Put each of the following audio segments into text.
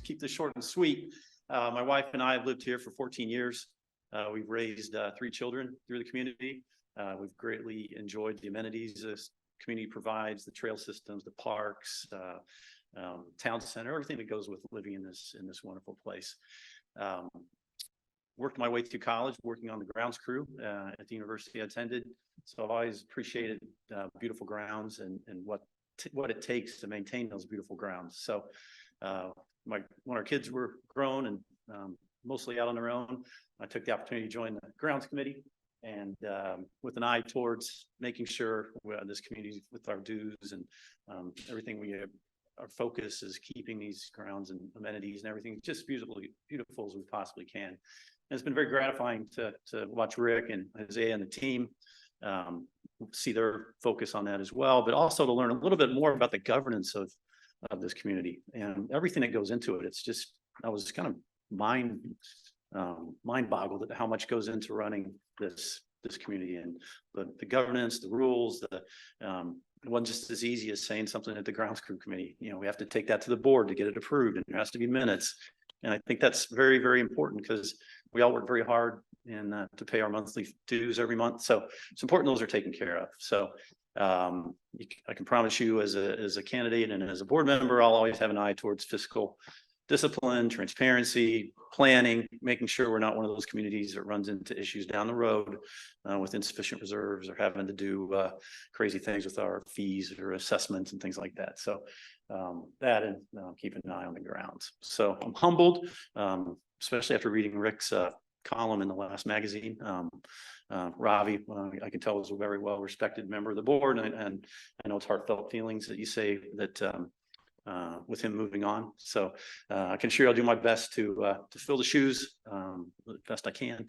keep this short and sweet. My wife and I have lived here for 14 years. We've raised 3 children through the community. We've greatly enjoyed the amenities this community provides, the trail systems, the parks, town center, everything that goes with living in this wonderful place. Worked my way through college, working on the grounds crew at the university I attended. So I've always appreciated beautiful grounds and what it takes to maintain those beautiful grounds. So when our kids were grown and mostly out on their own, I took the opportunity to join the grounds committee, and with an eye towards making sure this community, with our dues and everything our focus is keeping these grounds and amenities and everything just beautiful as we possibly can. And it's been very gratifying to watch Rick and Isaiah and the team see their focus on that as well, but also to learn a little bit more about the governance of this community and everything that goes into it. It's just, I was kind of mind boggled at how much goes into running this community, and the governance, the rules, it wasn't just as easy as saying something at the grounds crew committee. You know, we have to take that to the board to get it approved, and there has to be minutes. And I think that's very, very important because we all work very hard and to pay our monthly dues every month. So it's important those are taken care of. So I can promise you as a candidate and as a board member, I'll always have an eye towards fiscal discipline, transparency, planning, making sure we're not one of those communities that runs into issues down the road with insufficient reserves or having to do crazy things with our fees or assessments and things like that. So that and keeping an eye on the grounds. So I'm humbled, especially after reading Rick's column in the last magazine. Ravi, I can tell, is a very well respected member of the board, and I know it's heartfelt feelings that you say that with him moving on. So I can assure I'll do my best to fill the shoes the best I can.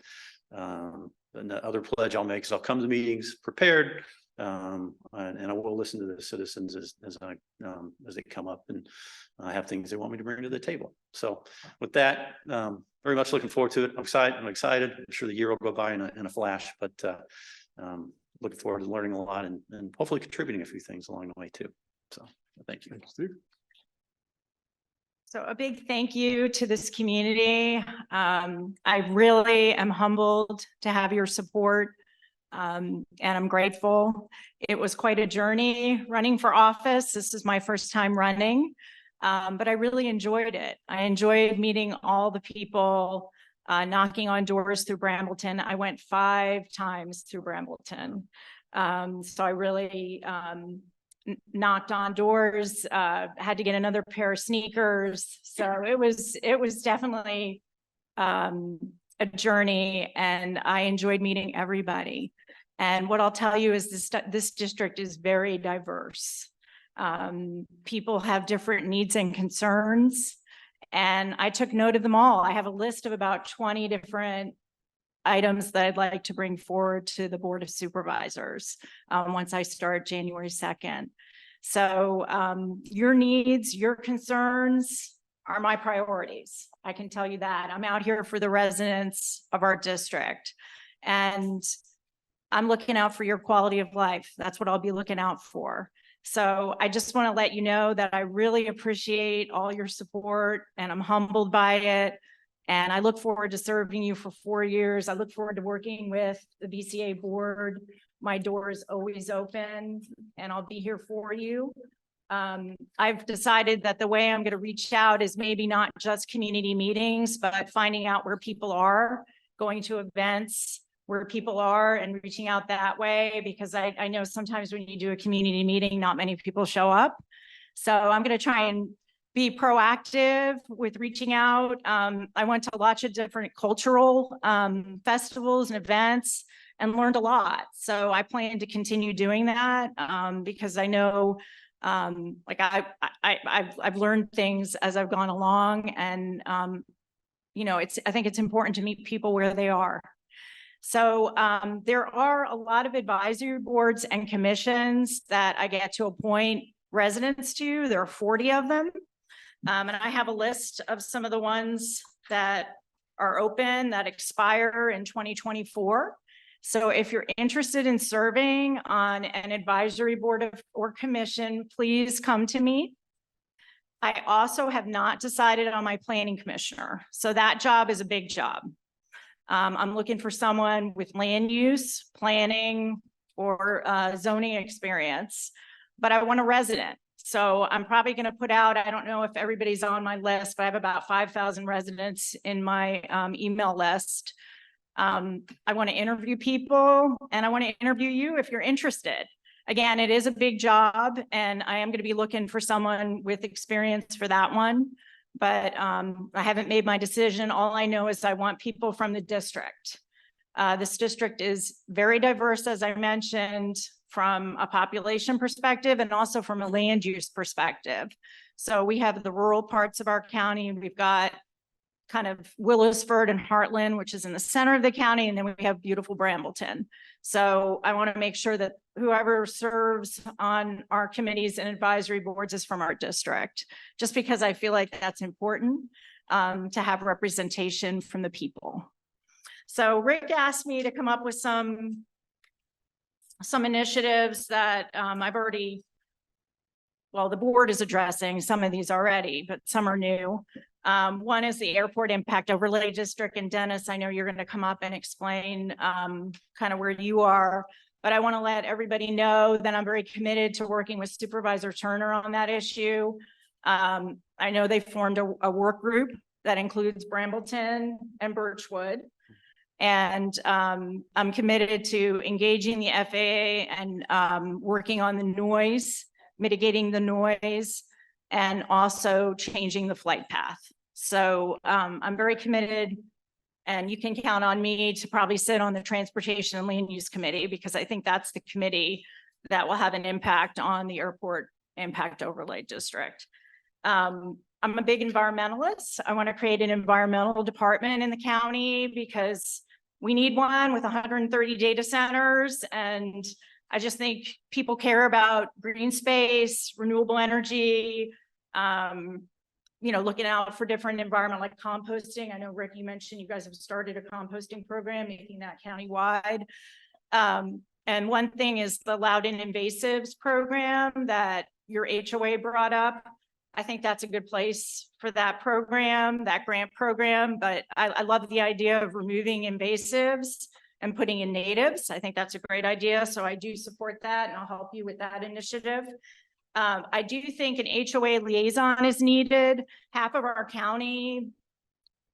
And the other pledge I'll make is I'll come to meetings prepared, and I will listen to the citizens as they come up and have things they want me to bring to the table. So with that, very much looking forward to it. I'm excited. I'm sure the year will go by in a flash, but looking forward to learning a lot and hopefully contributing a few things along the way too. So thank you. Thanks, Steve. So a big thank you to this community. I really am humbled to have your support, and I'm grateful. It was quite a journey running for office. This is my first time running, but I really enjoyed it. I enjoyed meeting all the people, knocking on doors through Brambleton. I went 5 times through Brambleton. So I really knocked on doors, had to get another pair of sneakers. So it was definitely a journey, and I enjoyed meeting everybody. And what I'll tell you is this district is very diverse. People have different needs and concerns, and I took note of them all. I have a list of about 20 different items that I'd like to bring forward to the Board of Supervisors once I start January 2nd. So your needs, your concerns are my priorities. I can tell you that. I'm out here for the residents of our district, and I'm looking out for your quality of life. That's what I'll be looking out for. So I just want to let you know that I really appreciate all your support, and I'm humbled by it. And I look forward to serving you for 4 years. I look forward to working with the BCA board. My door is always open, and I'll be here for you. I've decided that the way I'm going to reach out is maybe not just community meetings, but finding out where people are, going to events where people are and reaching out that way, because I know sometimes when you do a community meeting, not many people show up. So I'm going to try and be proactive with reaching out. I went to lots of different cultural festivals and events and learned a lot. So I plan to continue doing that because I know like I've learned things as I've gone along, and you know, I think it's important to meet people where they are. So there are a lot of advisory boards and commissions that I get to appoint residents to. There are 40 of them. And I have a list of some of the ones that are open that expire in 2024. So if you're interested in serving on an advisory board or commission, please come to me. I also have not decided on my planning commissioner. So that job is a big job. I'm looking for someone with land use, planning, or zoning experience, but I want a resident. So I'm probably going to put out, I don't know if everybody's on my list, but I have about 5,000 residents in my email list. I want to interview people, and I want to interview you if you're interested. Again, it is a big job, and I am going to be looking for someone with experience for that one. But I haven't made my decision. All I know is I want people from the district. This district is very diverse, as I mentioned, from a population perspective and also from a land use perspective. So we have the rural parts of our county, and we've got kind of Willisford and Heartland, which is in the center of the county, and then we have beautiful Brambleton. So I want to make sure that whoever serves on our committees and advisory boards is from our district, just because I feel like that's important to have representation from the people. So Rick asked me to come up with some initiatives that I've already, well, the board is addressing some of these already, but some are new. One is the Airport Impact Overlay District. And Dennis, I know you're going to come up and explain kind of where you are, but I want to let everybody know that I'm very committed to working with Supervisor Turner on that issue. I know they formed a work group that includes Brambleton and Birchwood. And I'm committed to engaging the FAA and working on the noise, mitigating the noise, and also changing the flight path. So I'm very committed, and you can count on me to probably sit on the Transportation and Land Use Committee, because I think that's the committee that will have an impact on the Airport Impact Overlay District. I'm a big environmentalist. I want to create an environmental department in the county because we need one with 130 data centers. And I just think people care about green space, renewable energy, you know, looking out for different environment like composting. I know, Rick, you mentioned you guys have started a composting program, making that countywide. And one thing is the loud and invasives program that your HOA brought up. I think that's a good place for that program, that grant program. But I love the idea of removing invasives and putting in natives. I think that's a great idea. So I do support that, and I'll help you with that initiative. I do think an HOA liaison is needed. Half of our county,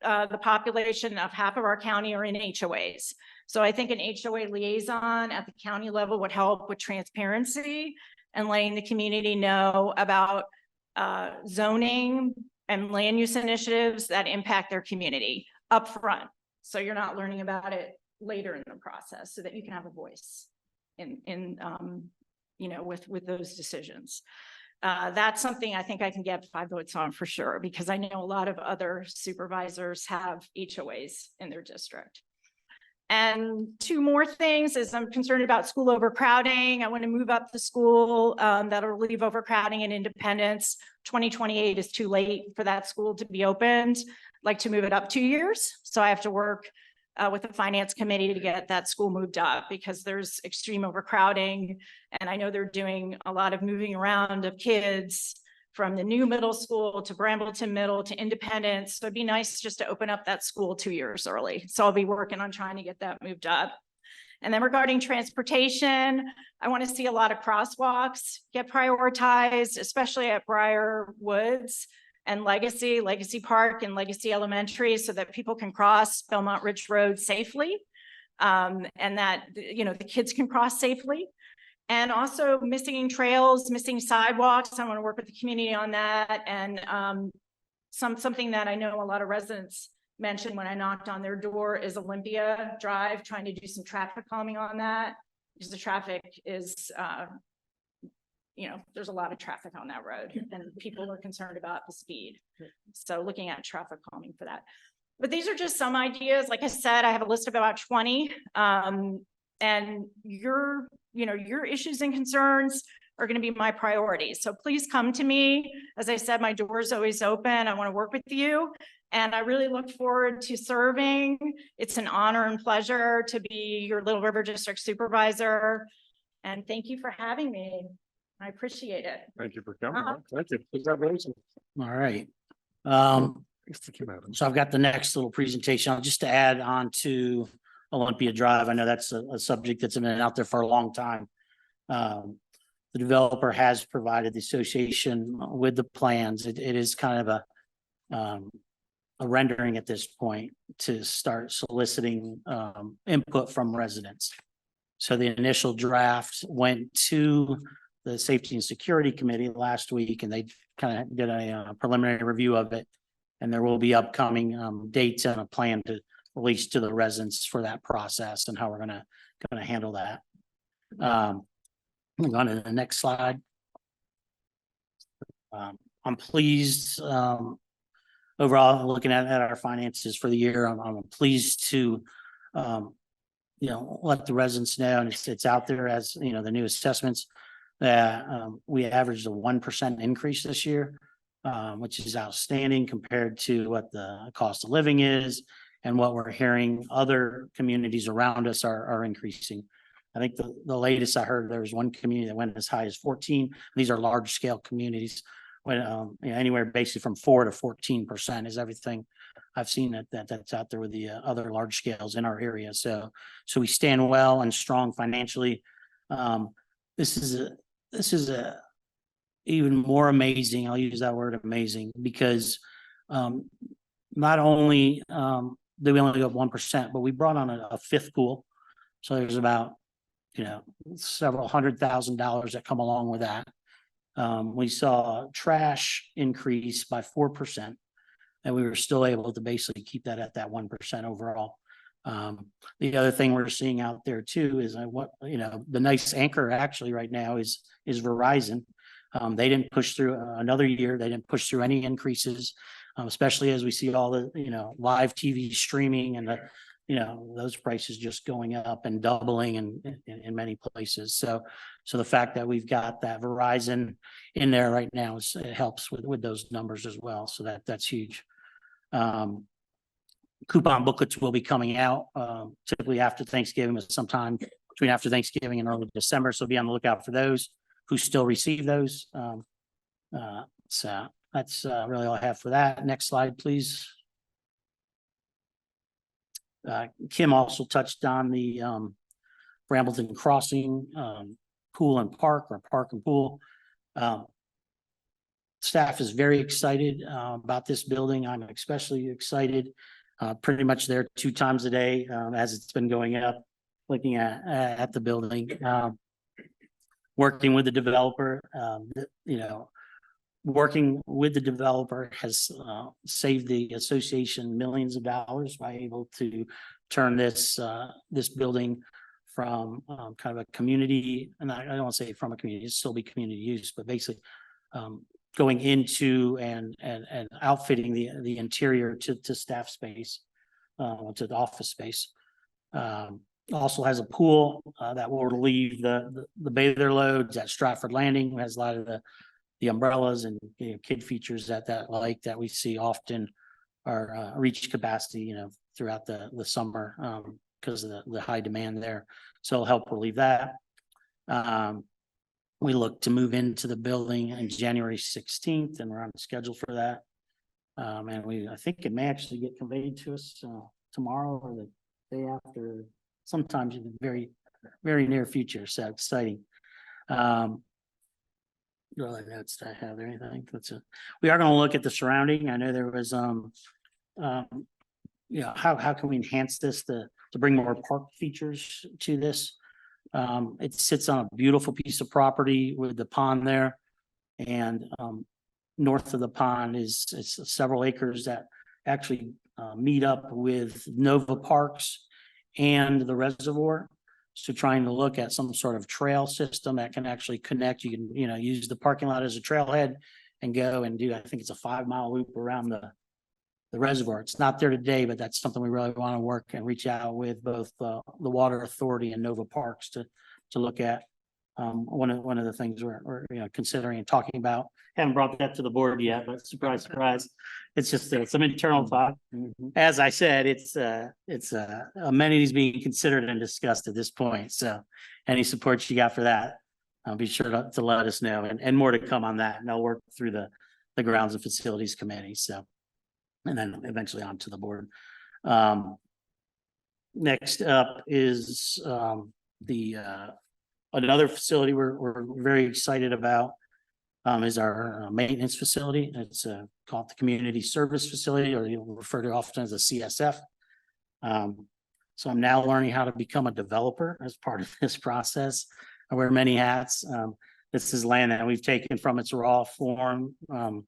the population of half of our county are in HOAs. So I think an HOA liaison at the county level would help with transparency and letting the community know about zoning and land use initiatives that impact their community upfront. So you're not learning about it later in the process, so that you can have a voice in you know, with those decisions. That's something I think I can get 5 votes on for sure, because I know a lot of other supervisors have HOAs in their district. And 2 more things is I'm concerned about school overcrowding. I want to move up the school that'll relieve overcrowding and independence. 2028 is too late for that school to be opened. I'd like to move it up 2 years. So I have to work with the finance committee to get that school moved up, because there's extreme overcrowding. And I know they're doing a lot of moving around of kids from the new middle school to Brambleton Middle to Independence. So it'd be nice just to open up that school 2 years early. So I'll be working on trying to get that moved up. And then regarding transportation, I want to see a lot of crosswalks get prioritized, especially at Briar Woods and Legacy Park and Legacy Elementary, so that people can cross Belmont Ridge Road safely, and that, you know, the kids can cross safely. And also missing trails, missing sidewalks. I want to work with the community on that. And something that I know a lot of residents mentioned when I knocked on their door is Olympia Drive, trying to do some traffic calming on that, because the traffic is, you know, there's a lot of traffic on that road and people are concerned about the speed. So looking at traffic calming for that. But these are just some ideas. Like I said, I have a list of about 20. And your issues and concerns are going to be my priorities. So please come to me. As I said, my door is always open. I want to work with you. And I really look forward to serving. It's an honor and pleasure to be your Little River District Supervisor. And thank you for having me. I appreciate it. Thank you for coming. Thank you. Congratulations. All right. So I've got the next little presentation, just to add on to Olympia Drive. I know that's a subject that's been out there for a long time. The developer has provided the association with the plans. It is kind of a rendering at this point to start soliciting input from residents. So the initial draft went to the Safety and Security Committee last week, and they kind of did a preliminary review of it. And there will be upcoming dates and a plan to release to the residents for that process and how we're gonna handle that. Move on to the next slide. I'm pleased overall looking at our finances for the year. I'm pleased to let the residents know, and it's out there as the new assessments, that we averaged a 1% increase this year, which is outstanding compared to what the cost of living is and what we're hearing other communities around us are increasing. I think the latest I heard, there was one community that went as high as 14. These are large scale communities, when anywhere basically from 4 to 14% is everything I've seen that's out there with the other large scales in our area. So we stand well and strong financially. This is a even more amazing. I'll use that word amazing, because not only do we only go up 1%, but we brought on a fifth pool. So there's about several $100,000 that come along with that. We saw trash increase by 4%, and we were still able to basically keep that at that 1% overall. The other thing we're seeing out there too is the nice anchor actually right now is Verizon. They didn't push through another year. They didn't push through any increases, especially as we see all the live TV streaming and those prices just going up and doubling in many places. So the fact that we've got that Verizon in there right now it helps with those numbers as well. So that's huge. Coupon booklets will be coming out typically after Thanksgiving, sometime between after Thanksgiving and early December. So be on the lookout for those who still receive those. So that's really all I have for that. Next slide, please. Kim also touched on the Brambleton Crossing pool and park, or park and pool. Staff is very excited about this building. I'm especially excited. Pretty much there 2 times a day as it's been going up, looking at the building. Working with the developer, working with the developer has saved the association millions of dollars by able to turn this building from kind of a community, and I don't want to say from a community, it'll still be community use, but basically going into and outfitting the interior to staff space, to the office space. Also has a pool that will relieve the bather loads at Stratford Landing. Has a lot of the umbrellas and kid features that we see often are reach capacity throughout the summer because of the high demand there. So it'll help relieve that. We look to move into the building on January 16th, and we're on schedule for that. And I think it may actually get conveyed to us tomorrow or the day after, sometimes in the very, very near future. So exciting. Other notes that I have there, anything? We are going to look at the surrounding. I know there was how can we enhance this to bring more park features to this? It sits on a beautiful piece of property with the pond there, and north of the pond is several acres that actually meet up with Nova Parks and the reservoir. So trying to look at some sort of trail system that can actually connect. You can use the parking lot as a trailhead and go and do, I think it's a 5-mile loop around the reservoir. It's not there today, but that's something we really want to work and reach out with both the Water Authority and Nova Parks to look at. One of the things we're considering and talking about. Haven't brought that to the board yet, but surprise, it's just some internal thought. As I said, it's amenities being considered and discussed at this point. So any support you got for that, be sure to let us know, and more to come on that. And I'll work through the Grounds and Facilities Committee. So, and then eventually onto the board. Next up is another facility we're very excited about is our maintenance facility. It's called the Community Service Facility, or you'll refer to often as a CSF. So I'm now learning how to become a developer as part of this process. I wear many hats. This is land that we've taken from its raw form, or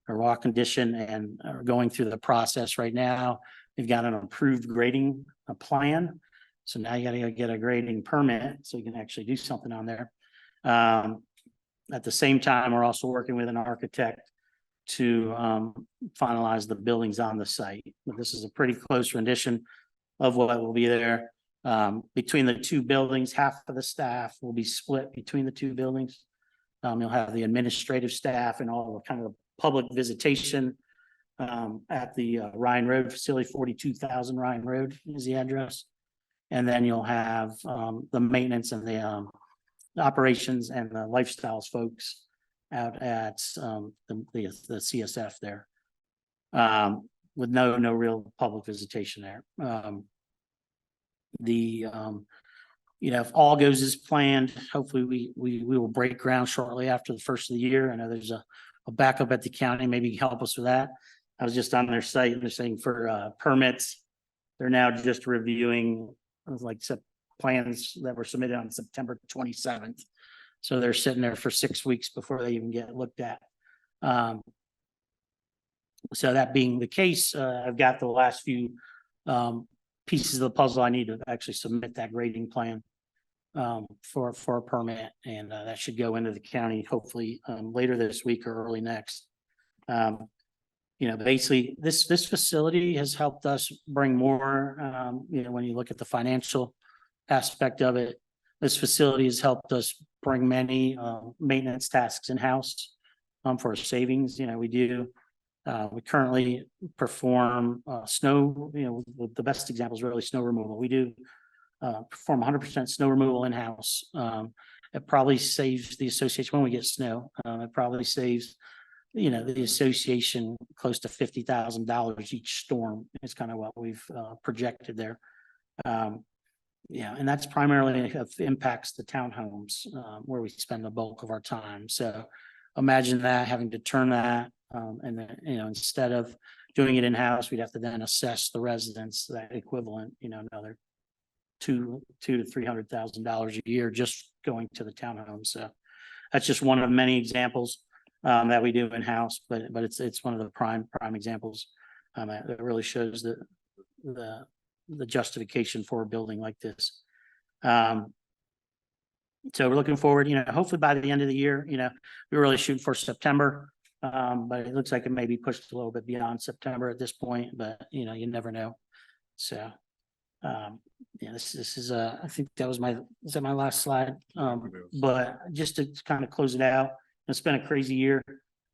raw condition, and are going through the process right now. We've got an approved grading plan. So now you got to get a grading permit so you can actually do something on there. At the same time, we're also working with an architect to finalize the buildings on the site. But this is a pretty close rendition of what will be there. Between the two buildings, half of the staff will be split between the two buildings. You'll have the administrative staff and all the kind of public visitation at the Ryan Road facility. 42,000 Ryan Road is the address. And then you'll have the maintenance and the operations and the lifestyles folks out at the CSF there, with no real public visitation there. If all goes as planned, hopefully we will break ground shortly after the first of the year. I know there's a backup at the county, maybe help us with that. I was just on their site and they're saying for permits, they're now just reviewing plans that were submitted on September 27th. So they're sitting there for 6 weeks before they even get looked at. So that being the case, I've got the last few pieces of the puzzle I need to actually submit that grading plan for a permit, and that should go into the county hopefully later this week or early next. Basically this facility has helped us bring more, when you look at the financial aspect of it, this facility has helped us bring many maintenance tasks in-house for savings. We currently perform snow, the best example is really snow removal. We do perform 100% snow removal in-house. It probably saves the association when we get snow. It probably saves, the association close to $50,000 each storm is kind of what we've projected there. And that's primarily impacts the townhomes where we spend the bulk of our time. So imagine that, having to turn that, and then, instead of doing it in-house, we'd have to then assess the residents that equivalent, another $200,000 to $300,000 a year just going to the townhomes. So that's just one of many examples that we do in-house, but it's one of the prime examples that really shows the justification for a building like this. So we're looking forward, hopefully by the end of the year, we really shoot for September, but it looks like it may be pushed a little bit beyond September at this point, but you never know. So this is I think that was my last slide. But just to kind of close it out, it's been a crazy year.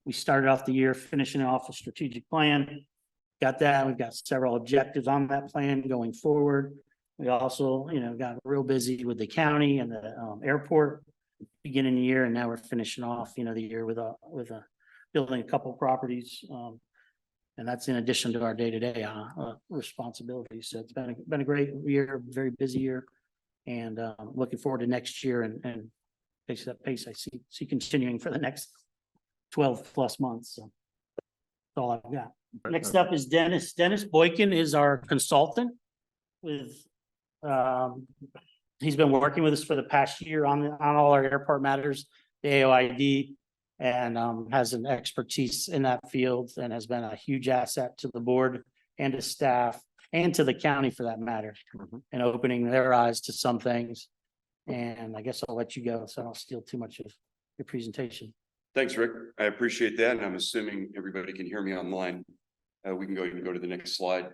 We started off the year finishing off a strategic plan. Got that. We've got several objectives on that plan going forward. We also, got real busy with the county and the airport beginning of the year, and now we're finishing off, the year with building a couple properties, and that's in addition to our day-to-day responsibilities. So it's been a great year, very busy year, and looking forward to next year and that pace I see continuing for the next 12 plus months. So that's all I've got. Next up is Dennis. Dennis Boykin is our consultant with, he's been working with us for the past year on all our airport matters, the AOID, and has an expertise in that field and has been a huge asset to the board and to staff and to the county for that matter, and opening their eyes to some things. And I guess I'll let you go so I don't steal too much of your presentation. Thanks, Rick. I appreciate that. And I'm assuming everybody can hear me online. We can go to the next slide.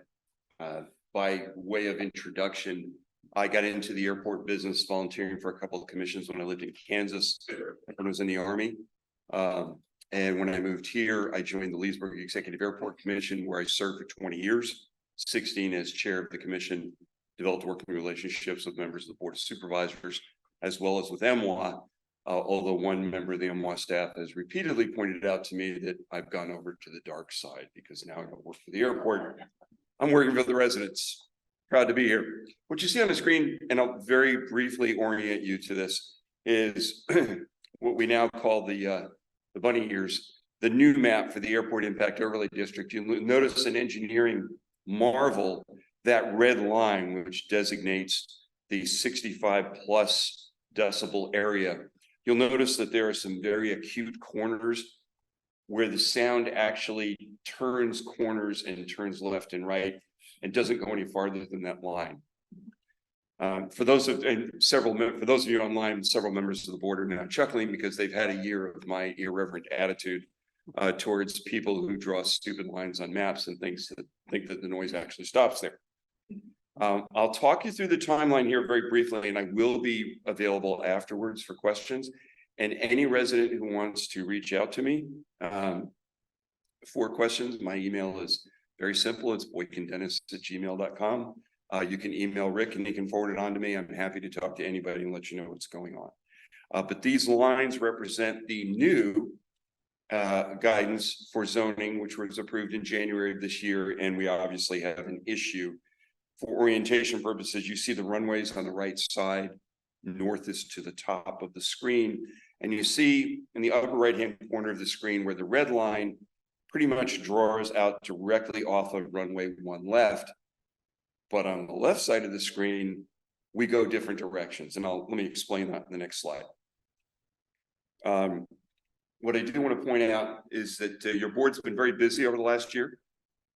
By way of introduction, I got into the airport business volunteering for a couple of commissions when I lived in Kansas, when I was in the Army. And when I moved here, I joined the Leesburg Executive Airport Commission, where I served for 20 years, 16 as chair of the commission, developed working relationships with members of the Board of Supervisors, as well as with MWA. Although one member of the MWA staff has repeatedly pointed out to me that I've gone over to the dark side because now I don't work for the airport. I'm working for the residents. Proud to be here. What you see on the screen, and I'll very briefly orient you to this, is what we now call the bunny ears, the new map for the Airport Impact Overlay District. You'll notice an engineering marvel, that red line, which designates the 65 plus decibel area. You'll notice that there are some very acute corners where the sound actually turns corners and turns left and right and doesn't go any farther than that line. For those of you online, several members of the board are now chuckling because they've had a year of my irreverent attitude towards people who draw stupid lines on maps and think that the noise actually stops there. I'll talk you through the timeline here very briefly, and I will be available afterwards for questions. And any resident who wants to reach out to me for questions, my email is very simple. It's boykindennis@gmail.com. You can email Rick and he can forward it on to me. I'm happy to talk to anybody and let you know what's going on. But these lines represent the new guidance for zoning, which was approved in January of this year. And we obviously have an issue. For orientation purposes, you see the runways on the right side, north to the top of the screen. And you see in the upper right-hand corner of the screen where the red line pretty much draws out directly off of runway 1 left. But on the left side of the screen, we go different directions. And let me explain that in the next slide. What I do want to point out is that your board's been very busy over the last year.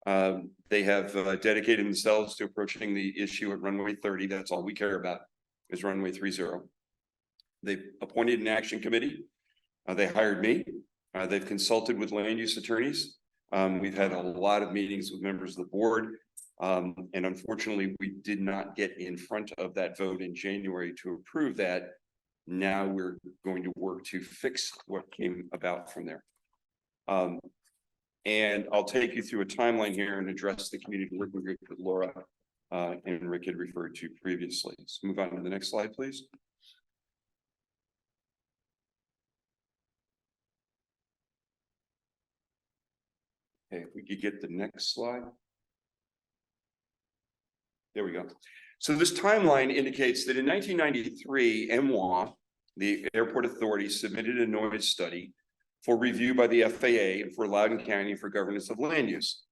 They have dedicated themselves to approaching the issue at runway 30. That's all we care about is runway 30. They've appointed an action committee. They hired me. They've consulted with land use attorneys. We've had a lot of meetings with members of the board. And unfortunately, we did not get in front of that vote in January to approve that. Now we're going to work to fix what came about from there. And I'll take you through a timeline here and address the community working group that Laura and Rick had referred to previously. Let's move on to the next slide, please. Okay, if we could get the next slide. There we go. So this timeline indicates that in 1993, MWA, the airport authority, submitted a noise study for review by the FAA and for Loudoun County for governance of land use.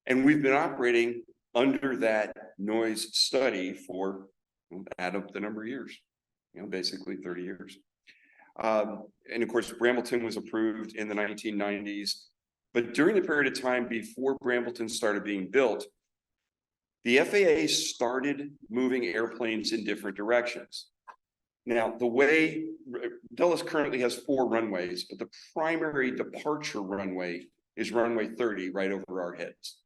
And we've been operating under that noise study for, add up the number of years, basically 30 years. And of course, Brambleton was approved in the 1990s. But during the period of time before Brambleton started being built, the FAA started moving airplanes in different directions. Now, the way Dulles currently has 4 runways, but the primary departure runway is runway 30 right over our heads.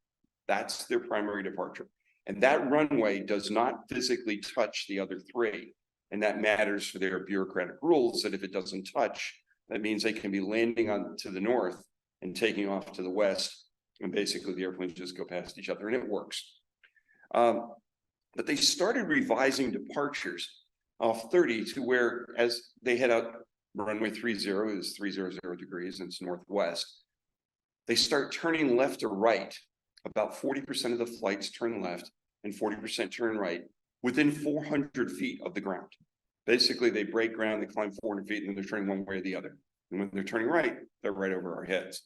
That's their primary departure. And that runway does not physically touch the other 3. And that matters for their bureaucratic rules that if it doesn't touch, that means they can be landing on to the north and taking off to the west. And basically the airplanes just go past each other and it works. But they started revising departures off 30 to where as they head out runway 30 is 300 degrees and it's northwest. They start turning left to right. About 40% of the flights turn left and 40% turn right within 400 feet of the ground. Basically, they break ground, they climb 400 feet, and then they're turning one way or the other. And when they're turning right, they're right over our heads.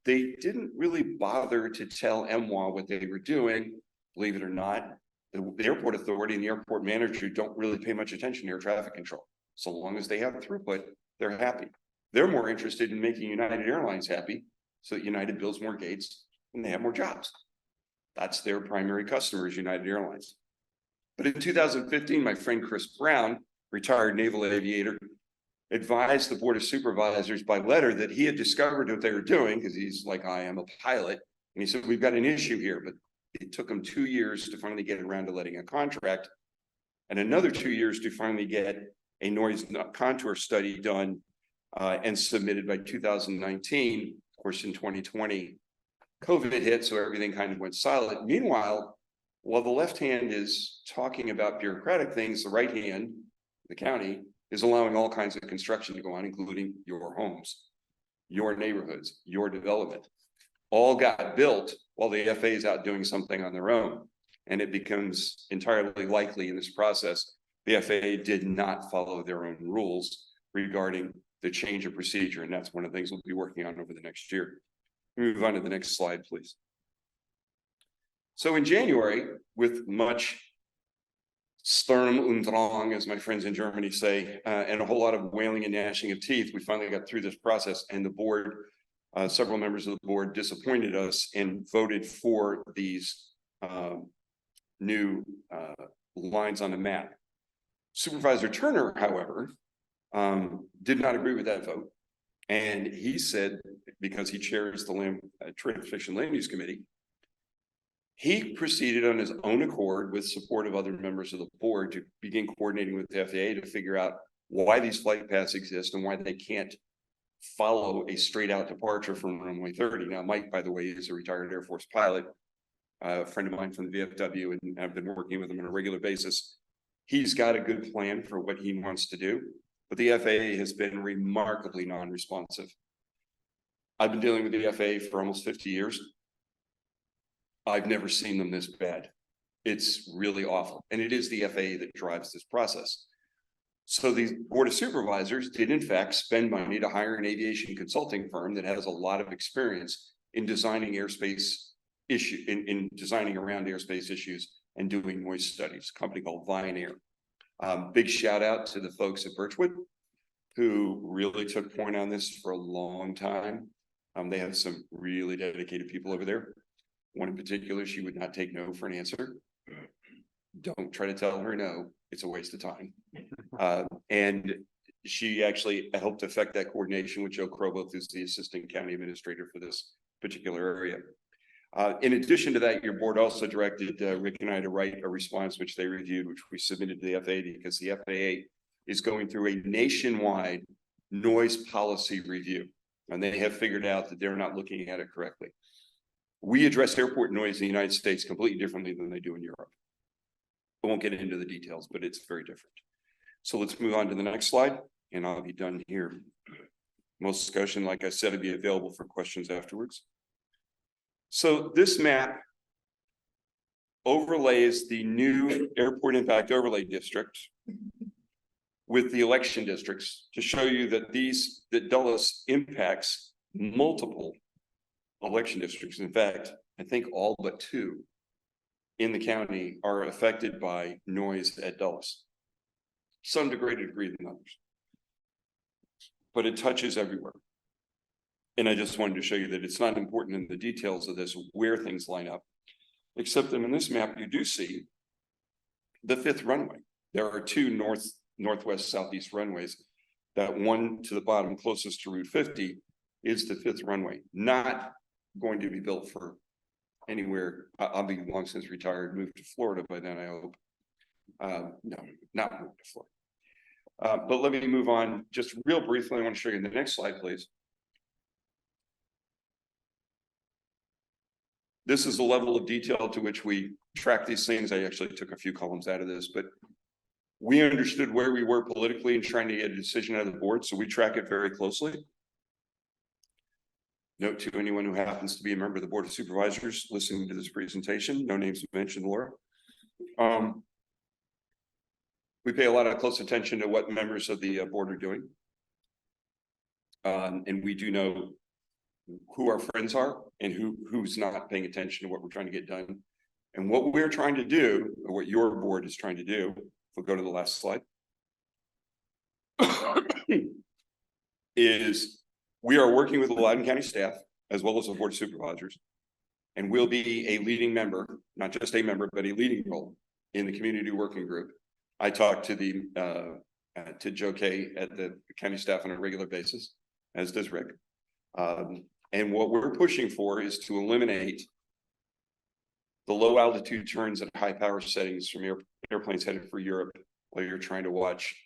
They didn't really bother to tell MWA what they were doing. Believe it or not, the airport authority and the airport manager don't really pay much attention to air traffic control. So long as they have throughput, they're happy. They're more interested in making United Airlines happy so that United builds more gates and they have more jobs. That's their primary customer is United Airlines. But in 2015, my friend Chris Brown, retired naval aviator, advised the Board of Supervisors by letter that he had discovered what they were doing because he's like, I am a pilot. And he said, we've got an issue here, but it took him 2 years to finally get around to letting a contract and another 2 years to finally get a noise contour study done and submitted by 2019. Of course, in 2020, COVID hit, so everything kind of went silent. Meanwhile, while the left hand is talking about bureaucratic things, the right hand, the county, is allowing all kinds of construction to go on, including your homes, your neighborhoods, your development. All got built while the FAA is out doing something on their own. And it becomes entirely likely in this process, the FAA did not follow their own rules regarding the change of procedure. And that's one of the things we'll be working on over the next year. Move on to the next slide, please. So in January, with much Sturm und Drang, as my friends in Germany say, and a whole lot of wailing and gnashing of teeth, we finally got through this process, and the board, several members of the board disappointed us and voted for these new lines on the map. Supervisor Turner, however, did not agree with that vote. And he said, because he chairs the Transportation Land Use Committee, he proceeded on his own accord with support of other members of the board to begin coordinating with the FAA to figure out why these flight paths exist and why they can't follow a straight out departure from runway 30. Now, Mike, by the way, is a retired Air Force pilot, a friend of mine from the VFW, and I've been working with him on a regular basis. He's got a good plan for what he wants to do, but the FAA has been remarkably non-responsive. I've been dealing with the FAA for almost 50 years. I've never seen them this bad. It's really awful. And it is the FAA that drives this process. So the Board of Supervisors did in fact spend money to hire an aviation consulting firm that has a lot of experience in designing airspace in designing around airspace issues and doing noise studies, a company called Vine Air. Big shout out to the folks at Birchwood who really took point on this for a long time. They have some really dedicated people over there. One in particular, she would not take no for an answer. Don't try to tell her no, it's a waste of time. And she actually helped affect that coordination with Joe Crowboth, who's the assistant county administrator for this particular area. In addition to that, your board also directed Rick and I to write a response, which they reviewed, which we submitted to the FAA, because the FAA is going through a nationwide noise policy review, and they have figured out that they're not looking at it correctly. We address airport noise in the United States completely differently than they do in Europe. I won't get into the details, but it's very different. So let's move on to the next slide, and I'll be done here. Most discussion, like I said, will be available for questions afterwards. So this map overlays the new Airport Impact Overlay District with the election districts to show you that that Dulles impacts multiple election districts. In fact, I think all but 2 in the county are affected by noise at Dulles. Some to greater degree than others, but it touches everywhere. And I just wanted to show you that it's not important in the details of this where things line up, except that in this map you do see the 5th runway. There are 2 northwest southeast runways. That one to the bottom closest to Route 50 is the 5th runway, not going to be built for anywhere. I'll be long since retired, moved to Florida by then, I hope. No, not moved to Florida. But let me move on just real briefly. I want to show you the next slide, please. This is the level of detail to which we track these things. I actually took a few columns out of this, but we understood where we were politically and trying to get a decision out of the board, so we track it very closely. Note to anyone who happens to be a member of the Board of Supervisors listening to this presentation, no names mentioned, Laura. We pay a lot of close attention to what members of the board are doing. And we do know who our friends are and who's not paying attention to what we're trying to get done. And what we're trying to do, or what your board is trying to do, we'll go to the last slide, is we are working with the Loudoun County staff as well as the Board of Supervisors, and we'll be a leading member, not just a member, but a leading role in the community working group. I talk to to Joe Kay at the county staff on a regular basis, as does Rick. And what we're pushing for is to eliminate the low altitude turns at high power settings from airplanes headed for Europe while you're trying to watch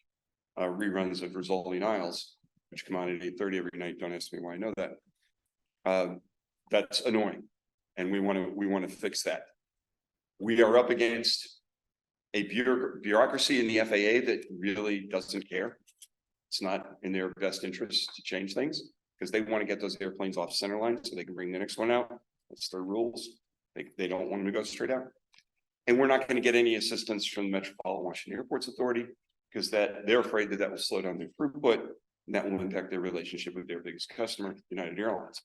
reruns of Rizzoli Niles, which come on at 8:30 every night. Don't ask me why I know that. That's annoying, and we want to fix that. We are up against a bureaucracy in the FAA that really doesn't care. It's not in their best interest to change things because they want to get those airplanes off center line so they can bring the next one out. That's their rules. They don't want them to go straight out. And we're not going to get any assistance from the Metropolitan Washington Airports Authority because they're afraid that will slow down their throughput and that will impact their relationship with their biggest customer, United Airlines.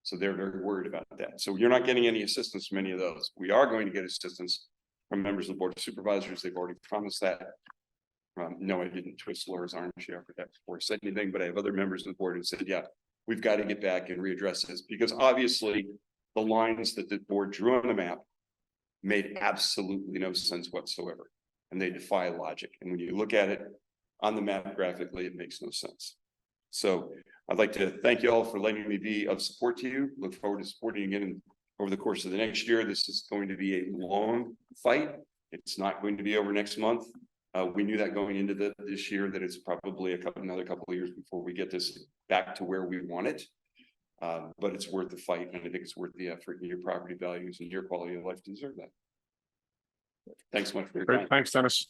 So they're very worried about that. So you're not getting any assistance from any of those. We are going to get assistance from members of the Board of Supervisors. They've already promised that. No, I didn't twist Laura's arm. She offered that before I said anything, but I have other members of the board who said, yeah, we've got to get back and readdress this because obviously the lines that the board drew on the map made absolutely no sense whatsoever. And they defy logic. And when you look at it on the map graphically, it makes no sense. So I'd like to thank you all for letting me be of support to you. Look forward to supporting you again over the course of the next year. This is going to be a long fight. It's not going to be over next month. We knew that going into this year that it's probably another couple of years before we get this back to where we want it. But it's worth the fight, and I think it's worth the effort, and your property values and your quality of life deserve that. Thanks so much for your time. Great, thanks, Dennis.